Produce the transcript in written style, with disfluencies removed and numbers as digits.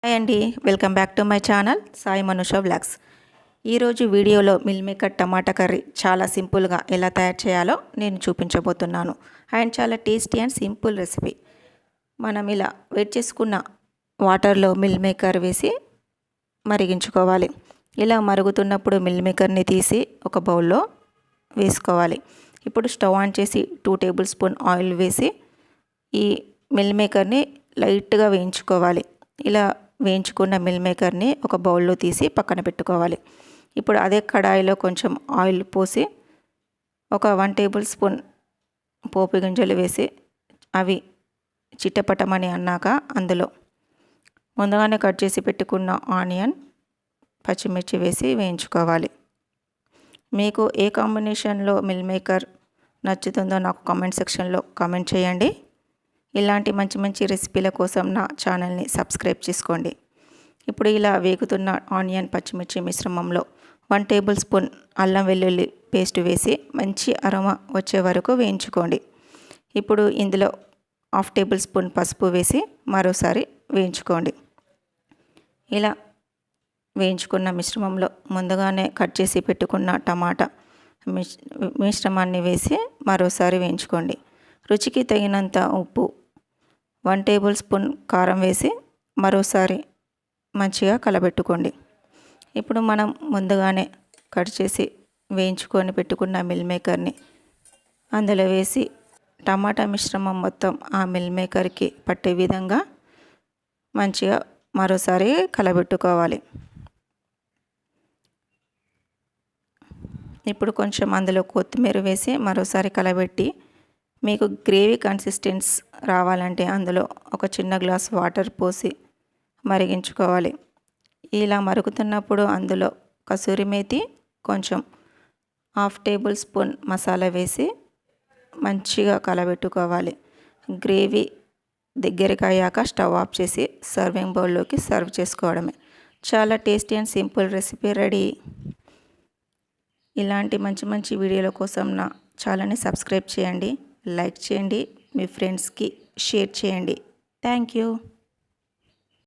Hi అండి, welcome back to my channel Sai Manusha vlogs. ఈరోజు వీడియోలో మిల్ మేకర్ టమాటా కర్రీ చాలా సింపుల్గా ఎలా తయారు చేయాలో నేను చూపించబోతున్నాను. అండ్ చాలా టేస్టీ అండ్ సింపుల్ రెసిపీ. మనం ఇలా వేడి చేసుకున్న వాటర్లో మిల్ మేకర్ వేసి మరిగించుకోవాలి. ఇలా మరుగుతున్నప్పుడు మిల్ మేకర్ని తీసి ఒక బౌల్లో వేసుకోవాలి. ఇప్పుడు స్టవ్ ఆన్ చేసి 2 టేబుల్ స్పూన్ ఆయిల్ వేసి ఈ మిల్ మేకర్ని లైట్గా వేయించుకోవాలి. ఇలా వేయించుకున్న మిల్ మేకర్ని ఒక బౌల్లో తీసి పక్కన పెట్టుకోవాలి. ఇప్పుడు అదే కడాయిలో కొంచెం ఆయిల్ పోసి ఒక 1 టేబుల్ స్పూన్ పోపు గింజలు వేసి అవి చిట్టపటమని అన్నాక అందులో ముందుగానే కట్ చేసి పెట్టుకున్న ఆనియన్, పచ్చిమిర్చి వేసి వేయించుకోవాలి. మీకు ఏ కాంబినేషన్లో మిల్ మేకర్ నచ్చుతుందో నాకు కామెంట్ సెక్షన్లో కామెంట్ చేయండి. ఇలాంటి మంచి మంచి రెసిపీల కోసం నా ఛానల్ని సబ్స్క్రైబ్ చేసుకోండి. ఇప్పుడు ఇలా వేగుతున్న ఆనియన్, పచ్చిమిర్చి మిశ్రమంలో 1 టేబుల్ స్పూన్ అల్లం వెల్లుల్లి పేస్ట్ వేసి మంచి అరోమా వచ్చే వరకు వేయించుకోండి. ఇప్పుడు ఇందులో 1/2 టేబుల్ స్పూన్ పసుపు వేసి మరోసారి వేయించుకోండి. ఇలా వేయించుకున్న మిశ్రమంలో ముందుగానే కట్ చేసి పెట్టుకున్న టమాటా మిశ్రమాన్ని వేసి మరోసారి వేయించుకోండి. రుచికి తగినంత ఉప్పు, 1 టేబుల్ స్పూన్ కారం వేసి మరోసారి మంచిగా కలబెట్టుకోండి. ఇప్పుడు మనం ముందుగానే కట్ చేసి వేయించుకొని పెట్టుకున్న మిల్ మేకర్ని అందులో వేసి టమాటా మిశ్రమం మొత్తం ఆ మిల్ మేకర్కి పట్టే విధంగా మంచిగా మరోసారి కలబెట్టుకోవాలి. ఇప్పుడు కొంచెం అందులో కొత్తిమీర వేసి మరోసారి కలబెట్టి మీకు గ్రేవీ కన్సిస్టెన్స్ రావాలంటే అందులో ఒక చిన్న గ్లాస్ వాటర్ పోసి మరిగించుకోవాలి. ఇలా మరుగుతున్నప్పుడు అందులో కసూరి మేతి, కొంచెం 1/2 టేబుల్ స్పూన్ మసాలా వేసి మంచిగా కలబెట్టుకోవాలి. గ్రేవీ దగ్గరికి అయ్యాక స్టవ్ ఆఫ్ చేసి సర్వింగ్ బౌల్లోకి సర్వ్ చేసుకోవడమే. చాలా tasty and simple recipe ready. ఇలాంటి మంచి మంచి వీడియోల కోసం నా ఛానల్ని సబ్స్క్రైబ్ చేయండి, లైక్ చేయండి, మీ ఫ్రెండ్స్కి షేర్ చేయండి. Thank you.